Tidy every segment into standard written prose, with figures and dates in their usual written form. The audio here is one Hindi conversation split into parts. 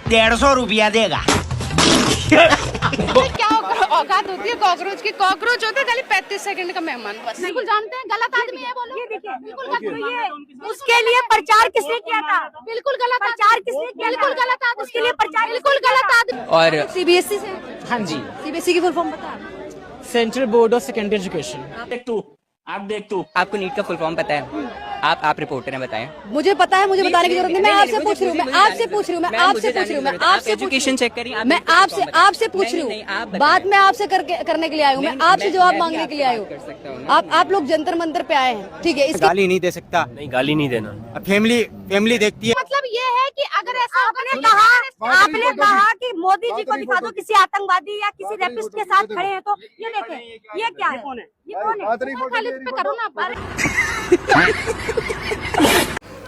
150 रुपया देगा। क्या औकात होती है कॉकरोच की? कॉकरोच होता है खाली 35 सेकंड का मेहमान, बस। बिल्कुल जानते हैं गलत आदमी है, बोलो। ये देखिए, बिल्कुल ये उसके लिए प्रचार किसने किया था? बिल्कुल गलत प्रचार किसने किया? बिल्कुल गलत आदमी, उसके लिए प्रचार बिल्कुल गलत आदमी। और सीबीएसई से? हाँ जी, सीबीएसई की फुल फॉर्म बता। Central board of secondary education. आप देख तू। आपको नीट का फुल फॉर्म पता है? आप रिपोर्टर हैं, बताएं। मुझे पता है, मुझे बताने की जरूरत नहीं। मैं आपसे पूछ रही हूँ, मैं आपसे पूछ रही हूँ, मैं आपसे पूछ रही हूँ, मैं आपसे एजुकेशन चेक करिए। मैं आपसे पूछ रही हूँ। बात मैं आपसे करने के लिए आई हूँ, मैं आपसे जवाब मांगने के लिए आई हूँ। आप लोग जंतर मंतर पे आए हैं, ठीक है? गाली नहीं दे सकता। नहीं, गाली नहीं देना। फैमिली देखती है। मतलब ये है कि अगर ऐसा आपने कहा कि मोदी जी को दिखा दो किसी आतंकवादी या किसी रेपिस्ट के साथ खड़े हैं, तो ये देखें, ये क्या है? ये कौन है? खाली पे करो ना।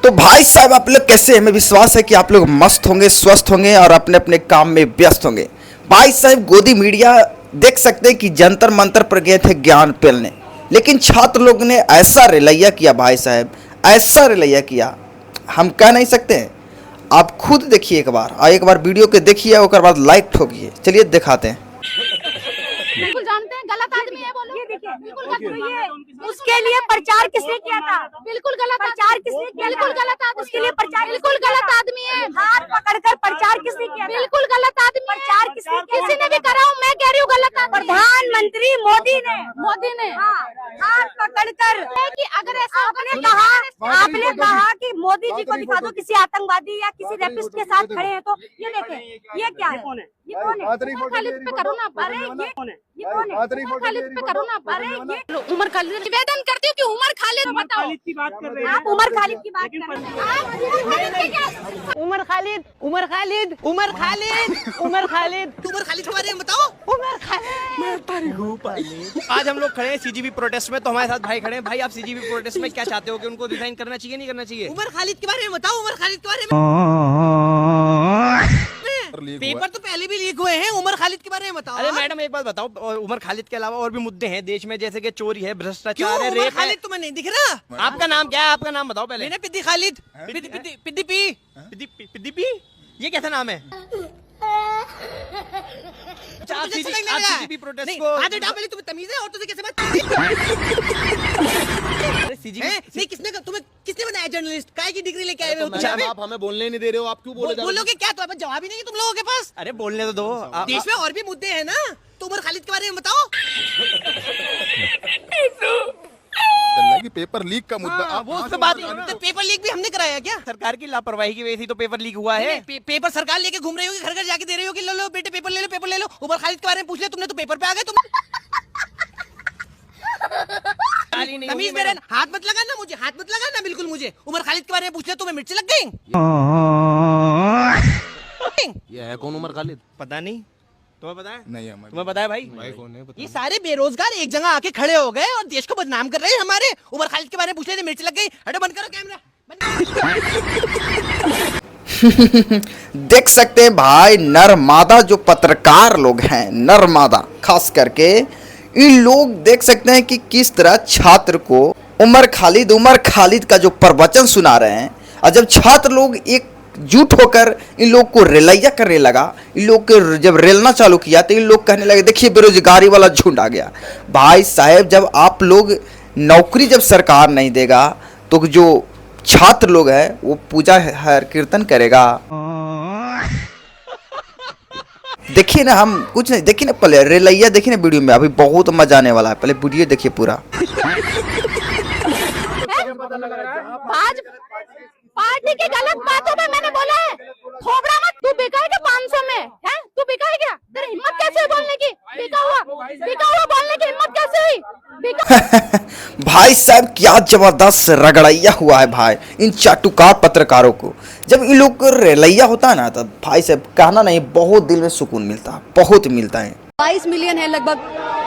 तो भाई साहब, आप लोग कैसे? हमें विश्वास है कि आप लोग मस्त होंगे, स्वस्थ होंगे और अपने अपने काम में व्यस्त होंगे। भाई साहब, गोदी मीडिया देख सकते हैं कि जंतर मंतर पर गए थे ज्ञान पेलने, लेकिन छात्र लोग ने ऐसा रवैया किया, भाई साहब ऐसा रवैया किया, हम कह नहीं सकते हैं। आप खुद देखिए एक बार वीडियो के देखिए, उसके बाद लाइक ठोकिए। चलिए दिखाते हैं। बिल्कुल जानते हैं गलत आदमी है, बोलो। ये देखिए, बिल्कुल ये उसके लिए प्रचार किसने किया था? बिल्कुल गलत प्रचार किसने किया? बिल्कुल गलत आदमी। उसके लिए प्रचार बिल्कुल गलत आदमी है। हाथ पकड़कर प्रचार किसने किया? बिल्कुल गलत आदमी। प्रचार किसने किया? किसी ने भी करा हो, मैं कह रही हूँ गलत आदमी। प्रधानमंत्री मोदी ने हाथ पकड़कर कि अगर ऐसा आपने कहा कि मोदी जी को दिखा दो किसी आतंकवादी या किसी रेपिस्ट के साथ खड़े हैं, तो ये देखें, ये क्या है? ये कौन है? खालिद पे करो ना। अरे ये कौन है? खालिद पे करो ना। अरे ये उमर खालिद, निवेदन करती हूँ कि उमर खालिद बताओ। आप उमर खालिद की बात कर रहे हैं। उमर खालिद हमारे बताओ। उमर खालिद। आज हम लोग खड़े हैं सीजीबी प्रोटेस्ट में, तो हमारे साथ भाई खड़े हैं। भाई, आप सीजीबी प्रोटेस्ट में क्या चाहते हो कि उनको रिजाइन करना चाहिए, नहीं करना चाहिए? उमर खालिद के बारे में बताओ। उमर खालिद के बारे में पेपर तो पहले भी लीक हुए हैं। उमर खालिद के बारे में बताओ। अरे मैडम, एक बात बताओ, उमर खालिद के अलावा और भी मुद्दे हैं देश में, जैसे कि चोरी है, भ्रष्टाचार है, उमर रेप है। खालिद तुम्हें नहीं दिख रहा? आपका नाम क्या है? आपका नाम बताओ पहले। मैंने पिद्दी खालिद। पिद्दी, ये कैसा नाम है? आप सीजीबी प्रोटेस्ट को पहले तुम्हें तमीज है और तुझे कैसे बात? नहीं, किसने बनाया जर्नलिस्ट? काय की डिग्री लेके आए हो? आप हमें बोलने नहीं दे रहे हो, आप क्यों बोलोगे क्या? तो जवाब ही नहीं है तुम लोगों के पास। अरे बोलने तो दो। देश में और भी मुद्दे हैं ना, तो उमर खालिद के बारे में बताओ। कि पेपर लीक का मुद्दा वो उससे बात तो पेपर लीक भी हमने कराया क्या? सरकार की लापरवाही की वजह से तो पेपर लीक हुआ है। पेपर सरकार लेके घूम रही होगी, घर घर जाके दे रही होगी, लो लो बेटे पेपर ले लो। उमर खालिद के बारे में पूछ लिया तुमने तो पेपर पे आ गए तुम। तमीज में रहना, हाथ मत लगाना मुझे, हाथ मत लगाना बिल्कुल मुझे। उमर खालिद के बारे में पूछ लिया तुम्हें मिर्ची लग गई। ये है कौन उमर खालिद? पता नहीं, तुम्हें पता है? नहीं, तुम्हें पता है भाई कौन है? ये सारे बेरोजगार एक जगह आके खड़े हो गए और देश को बदनाम कर रहे हैं हमारे। उमर खालिद के बारे में पूछ लेते मिर्ची लग गई। हटो, बंद करो कैमरा। देख सकते हैं भाई, नरमादा जो पत्रकार लोग हैं, नरमादा खास करके इन लोग देख सकते हैं कि किस तरह छात्र को उमर खालिद का जो प्रवचन सुना रहे हैं। और जब छात्र लोग एकजुट होकर इन लोग को रेलैया करने लगा, इन लोग के जब रेलना चालू किया, तो इन लोग कहने लगे देखिए बेरोजगारी वाला झुंड आ गया। भाई साहब, जब आप लोग नौकरी जब सरकार नहीं देगा, तो जो छात्र लोग हैं वो पूजा हर कीर्तन करेगा। देखिए ना, हम कुछ नहीं, देखिए ना पहले रेलैया, देखिए ना वीडियो में, अभी बहुत मजा आने वाला है। पहले वीडियो देखिए पूरा। पार्टी की गलत बातों पे मैंने बोला है खोबड़ा मत। तू बिका है क्या 500 में? है तू बिका है क्या? तेरी हिम्मत कैसे हुई बोलने की? बिका हुआ बोलने की हिम्मत कैसे हुई? भाई साहब, क्या जबरदस्त रगड़ैया हुआ है भाई इन चाटुकार पत्रकारों को। जब इन लोग को रेलैया होता है ना, तब भाई साहब कहना नहीं, बहुत दिल में सुकून मिलता है, बहुत मिलता है। 22 मिलियन है लगभग,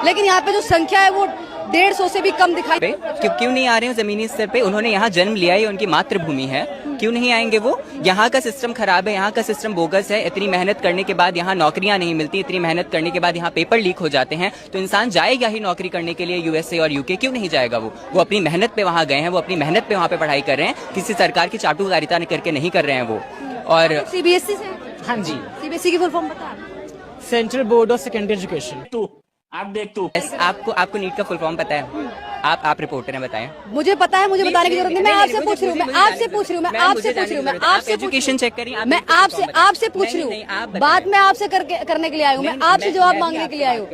लेकिन यहाँ पे जो संख्या है वो 150 से भी कम दिखाई। क्यों नहीं आ रहे हो जमीनी स्तर पे? उन्होंने यहाँ जन्म लिया है, उनकी मातृभूमि है, क्यों नहीं आएंगे वो? यहाँ का सिस्टम खराब है, यहाँ का सिस्टम बोगस है। इतनी मेहनत करने के बाद यहाँ नौकरियां नहीं मिलती, इतनी मेहनत करने के बाद यहाँ पेपर लीक हो जाते हैं, तो इंसान जाएगा ही नौकरी करने के लिए यूएसए और यूके, क्यों नहीं जाएगा? वो अपनी मेहनत पे वहाँ गए हैं, वो अपनी मेहनत पे वहाँ पे पढ़ाई कर रहे हैं, किसी सरकार की चाटुकारिता करके नहीं कर रहे हैं वो। और सीबीएसई से? हाँ जी, सीबीएसई की फुल फॉर्म पता है? Central board of secondary education. तू आप देख तू आपको नीट का फुल फॉर्म पता है? आप रिपोर्टर हैं, बताएं। मुझे पता है, मुझे बताने की जरूरत नहीं। मैं आपसे पूछ रही हूँ, मैं आपसे पूछ रही हूँ, मैं आपसे पूछ रही हूँ, मैं आपसे एजुकेशन चेक करिए। मैं आपसे पूछ रही हूँ। बात मैं आपसे करने के लिए आई हूँ, मैं आपसे जवाब मांगने के लिए आई हूँ।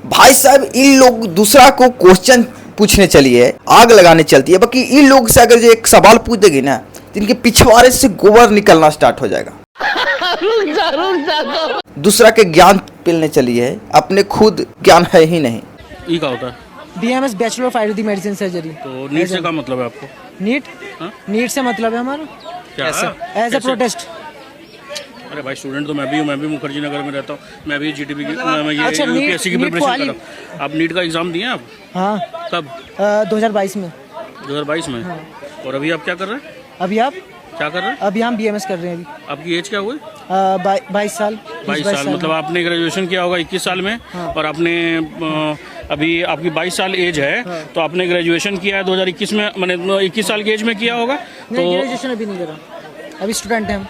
भाई साहब इन लोग दूसरा को क्वेश्चन पूछने चलिए, आग लगाने चलती है, बाकी इन लोग से अगर जो एक सवाल पूछ देगी ना तो इनके पिछवाड़े से गोबर निकलना स्टार्ट हो जाएगा। दूसरा के ज्ञान पिलने चलिए, अपने खुद ज्ञान है ही नहीं। ई का होता है BMS bachelor of Ayurvedic medicine surgery. तो नीट से क्या मतलब है आपको? नीट हाँ? नीट से मतलब है हमारा क्या है? As a protest. अरे भाई स्टूडेंट तो मैं भी हूँ, मैं भी मुखर्जी नगर में रहता हूँ, मैं भी GTB की अच्छा, UPSC की नीट प्रिपरेशन वाली- कर रहा हूँ। आप नीट का एग्जाम दिए आप? हाँ, कब? 2022 में। 2022 में। और अभी आप क्या कर रहे हैं? अभी आप क्या कर रहे हैं? अभी हम BMS कर रहे हैं। अभी आपकी एज क्या हुई? 22 साल। 22 साल। मतलब आपने ग्रेजुएशन किया होगा 21 साल में। और आपने अभी आपकी 22 साल एज है। तो आपने ग्रेजुएशन किया है 2021 में, मैंने 21 साल की एज में किया होगा। नहीं, तो ग्रेजुएशन अभी नहीं करा, अभी स्टूडेंट हैं हम।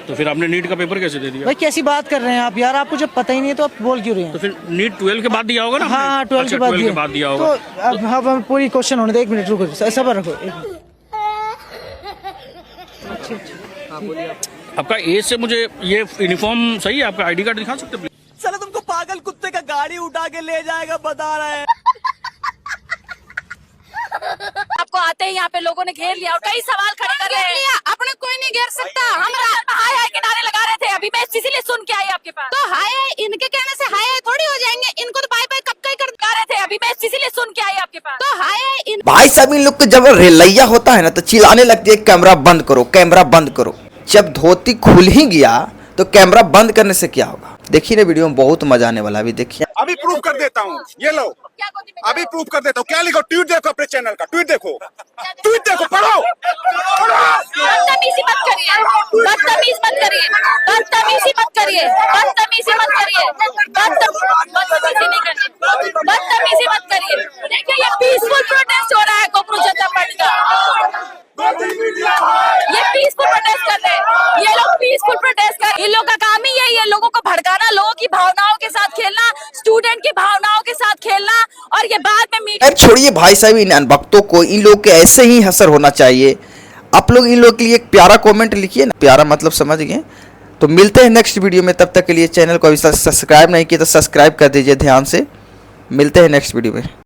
तो फिर आपने नीट का पेपर कैसे दे दिया? भाई कैसी बात कर रहे हैं आप यार, आपको जब पता ही नहीं है तो आप बोल क्यों रहे हैं? तो फिर नीट 12 के बाद दिया होगा ना? हाँ, 12 अच्छा, के बाद 12 के बाद दिया होगा। तो अब हम पूरी क्वेश्चन होने दे, 1 मिनट रुको, सबर रखो। आपका एज से मुझे ये यूनिफॉर्म सही है? आपका आईडी कार्ड दिखा सकते हैं? साला तुमको पागल कुत्ते का गाड़ी उठा के ले जाएगा, बता रहा है। आपको आते ही यहाँ पे लोगों ने घेर लिया और कई सवाल खड़े कर रहे हैं। अपने कोई नहीं घेर सकता। हम हाय हाय के नारे लगा रहे थे, अभी मैं इसीलिए सुन के आई आपके पास। तो हाय इनके कहने से हाय हाय थोड़ी हो जाएंगे, इनको तो बाय बाय कब का ही कर रहे थे, अभी मैं इसीलिए सुन के आई आपके पास। तो हाय भाई साहब इन लोग को जब रेलैया होता है ना तो चिल्लाने लगती है कैमरा बंद करो, कैमरा बंद करो। जब धोती खुल ही गया तो कैमरा बंद करने से क्या होगा? देखिए ना वीडियो में बहुत मजा आने वाला है, अभी देखिए। अभी प्रूफ कर देता हूँ, ये लो अभी प्रूफ कर देता हूँ। क्या लिखो? ट्वीट देखो, अपने चैनल का ट्वीट देखो, ट्वीट देखो, पढ़ो। बदतमीजी मत करिए, बदतमीज मत करिए, बदतमीजी मत करिए, बदतमीजी मत करिए, बदतमीजी नहीं करनी, बदतमीजी मत करिए। देखिए ये पीसफुल प्रोटेस्ट हो रहा है कोकरोच जनता पार्टी का। ये पीसफुल प्रोटेस्ट कर रहे हैं, ये लोग पीसफुल प्रोटेस्ट कर। इन लोगों का काम ही यही है, लोगों को भड़काना, लोगों की भावनाओं के साथ खेलना, स्टूडेंट की भावनाओं के साथ खेलना, और ये बाद में अब छोड़िए भाई साहब इन अनभक्तों को, इन लोग के ऐसे ही हसर होना चाहिए। आप लोग इन लोग के लिए एक प्यारा कमेंट लिखिए ना, प्यारा मतलब समझ गए। तो मिलते हैं नेक्स्ट वीडियो में, तब तक के लिए चैनल को अभी सब्सक्राइब नहीं किया तो सब्सक्राइब कर दीजिए ध्यान से। मिलते हैं नेक्स्ट वीडियो में।